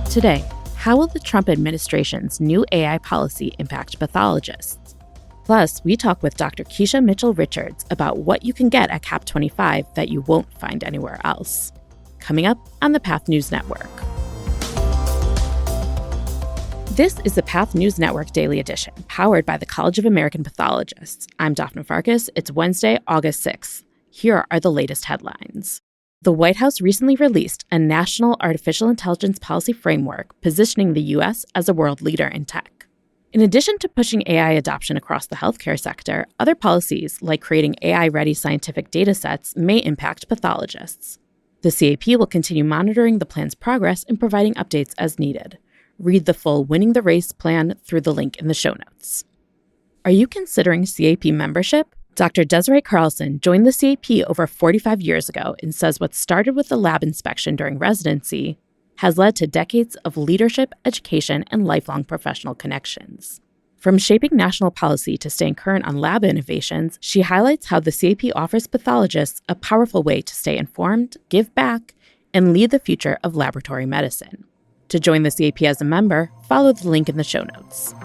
Today, how will the Trump administration's new AI policy impact pathologists? Plus, we talk with Dr. Keisha Mitchell-Richards about what you can get at CAP 25 that you won't find anywhere else. Coming up on the Path News Network. This is the Path News Network Daily Edition, powered by the College of American Pathologists. I'm Daphne Farkas. It's Wednesday, August 6th. Here are the latest headlines. The White House recently released a national artificial intelligence policy framework positioning the U.S. as a world leader in tech. In addition to pushing AI adoption across the healthcare sector, other policies, like creating AI-ready scientific data sets, may impact pathologists. The CAP will continue monitoring the plan's progress and providing updates as needed. Read the full Winning the Race plan through the link in the show notes. Are you considering CAP membership? Dr. Desiree Carlson joined the CAP over 45 years ago and says what started with a lab inspection during residency has led to decades of leadership, education, and lifelong professional connections. From shaping national policy to staying current on lab innovations, she highlights how the CAP offers pathologists a powerful way to stay informed, give back, and lead the future of laboratory medicine. To join the CAP as a member, follow the link in the show notes.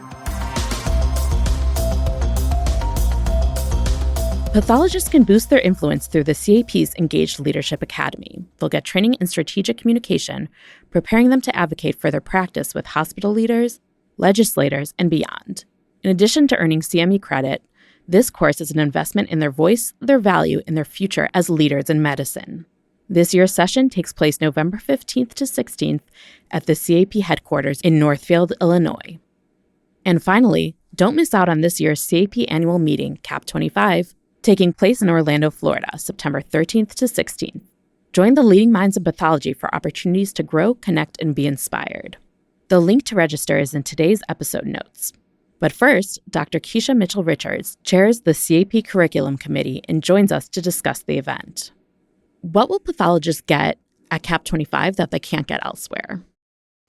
Pathologists can boost their influence through the CAP's Engaged Leadership Academy. They'll get training in strategic communication, preparing them to advocate for their practice with hospital leaders, legislators, and beyond. In addition to earning CME credit, this course is an investment in their voice, their value, and their future as leaders in medicine. This year's session takes place November 15th to 16th at the CAP headquarters in Northfield, Illinois. And finally, don't miss out on this year's CAP annual meeting, CAP 25, taking place in Orlando, Florida, September 13th to 16th. Join the leading minds in pathology for opportunities to grow, connect, and be inspired. The link to register is in today's episode notes. But first, Dr. Keisha Mitchell-Richards chairs the CAP Curriculum Committee and joins us to discuss the event. What will pathologists get at CAP 25 that they can't get elsewhere?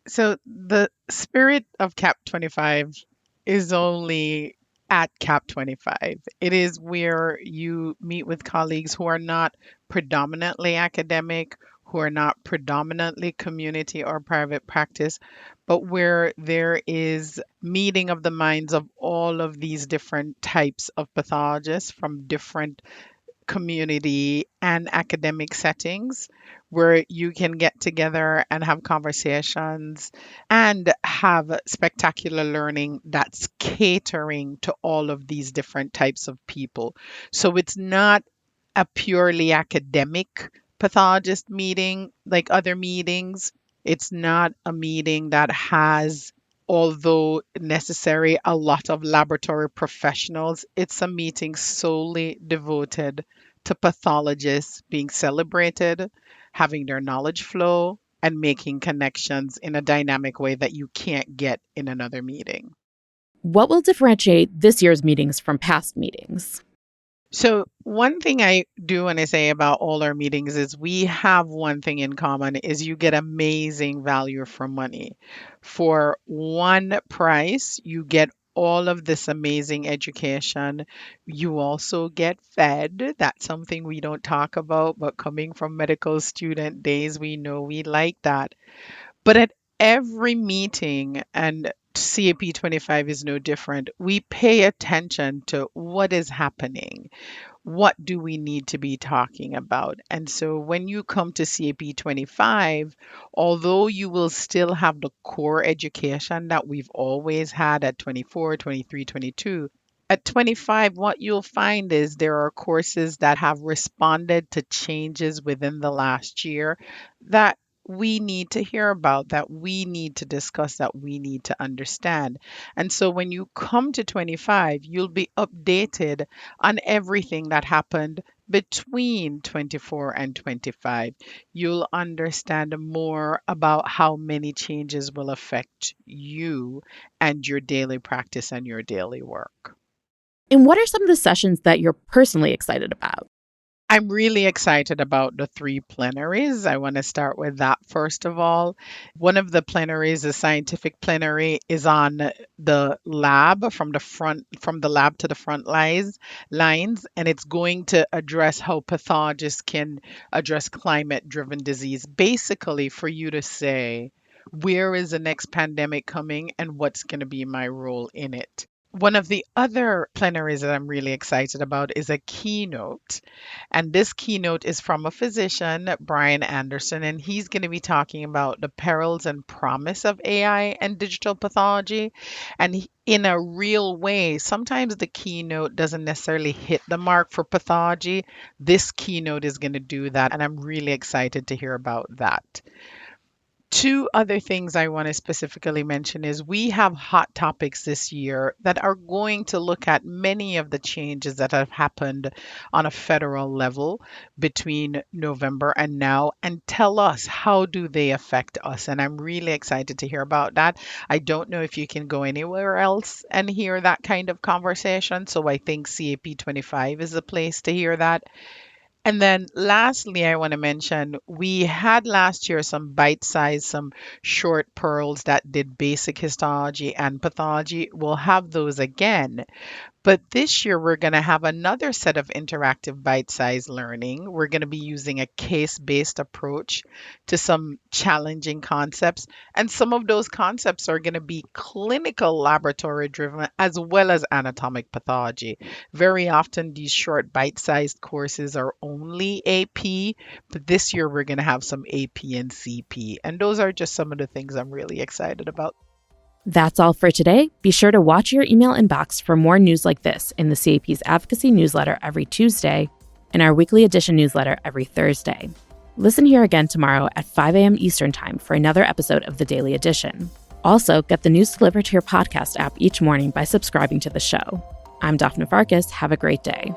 So the spirit of CAP 25 is only at CAP 25. It is where you meet with colleagues who are not predominantly academic, who are not predominantly community or private practice, but where there is meeting of the minds of all of these different types of pathologists from different community and academic settings, where you can get together and have conversations and have spectacular learning that's catering to all of these different types of people. So it's not a purely academic pathologist meeting like other meetings. It's not a meeting that has, although necessary, a lot of laboratory professionals. It's a meeting solely devoted to pathologists being celebrated, having their knowledge flow, and making connections in a dynamic way that you can't get in another meeting. What will differentiate this year's meetings from past meetings? So one thing I do want to say about all our meetings is we have one thing in common is you get amazing value for money. For one price, you get all of this amazing education. You also get fed. That's something we don't talk about, but coming from medical student days, we know we like that. But at every meeting, and CAP 25 is no different, we pay attention to what is happening. What do we need to be talking about? And so when you come to CAP 25, although you will still have the core education that we've always had at 24, 23, 22, at 25, what you'll find is there are courses that have responded to changes within the last year that we need to hear about, that we need to discuss, that we need to understand. And so when you come to 25, you'll be updated on everything that happened between 24 and 25. You'll understand more about how many changes will affect you and your daily practice and your daily work. And what are some of the sessions that you're personally excited about? I'm really excited about the 3 plenaries. I want to start with that first of all. One of the plenaries, the scientific plenary, is on the lab from the lab to the front lines, and it's going to address how pathologists can address climate-driven disease. Basically, for you to say, Where is the next pandemic coming and what's going to be my role in it? One of the other plenaries that I'm really excited about is a keynote. And this keynote is from a physician, Brian Anderson, and he's going to be talking about the perils and promise of AI and digital pathology. And in a real way, sometimes the keynote doesn't necessarily hit the mark for pathology. This keynote is going to do that, and I'm really excited to hear about that. Two other things I want to specifically mention is we have hot topics this year that are going to look at many of the changes that have happened on a federal level between November and now and tell us how do they affect us. And I'm really excited to hear about that. I don't know if you can go anywhere else and hear that kind of conversation. So I think CAP25 is the place to hear that. And then lastly, I want to mention we had last year some bite sized, some short pearls that did basic histology and pathology. We'll have those again. But this year, we're going to have another set of interactive bite sized learning. We're going to be using a case based approach to some challenging concepts. And some of those concepts are going to be clinical laboratory driven as well as anatomic pathology. Very often, these short bite sized courses are only AP, but this year, we're going to have some AP and CP. And those are just some of the things I'm really excited about. That's all for today. Be sure to watch your email inbox for more news like this in the CAP's Advocacy newsletter every Tuesday and our weekly edition newsletter every Thursday. Listen here again tomorrow at 5 a.m. Eastern Time for another episode of the Daily Edition. Also, get the news delivered to your podcast app each morning by subscribing to the show. I'm Daphne Farkas. Have a great day.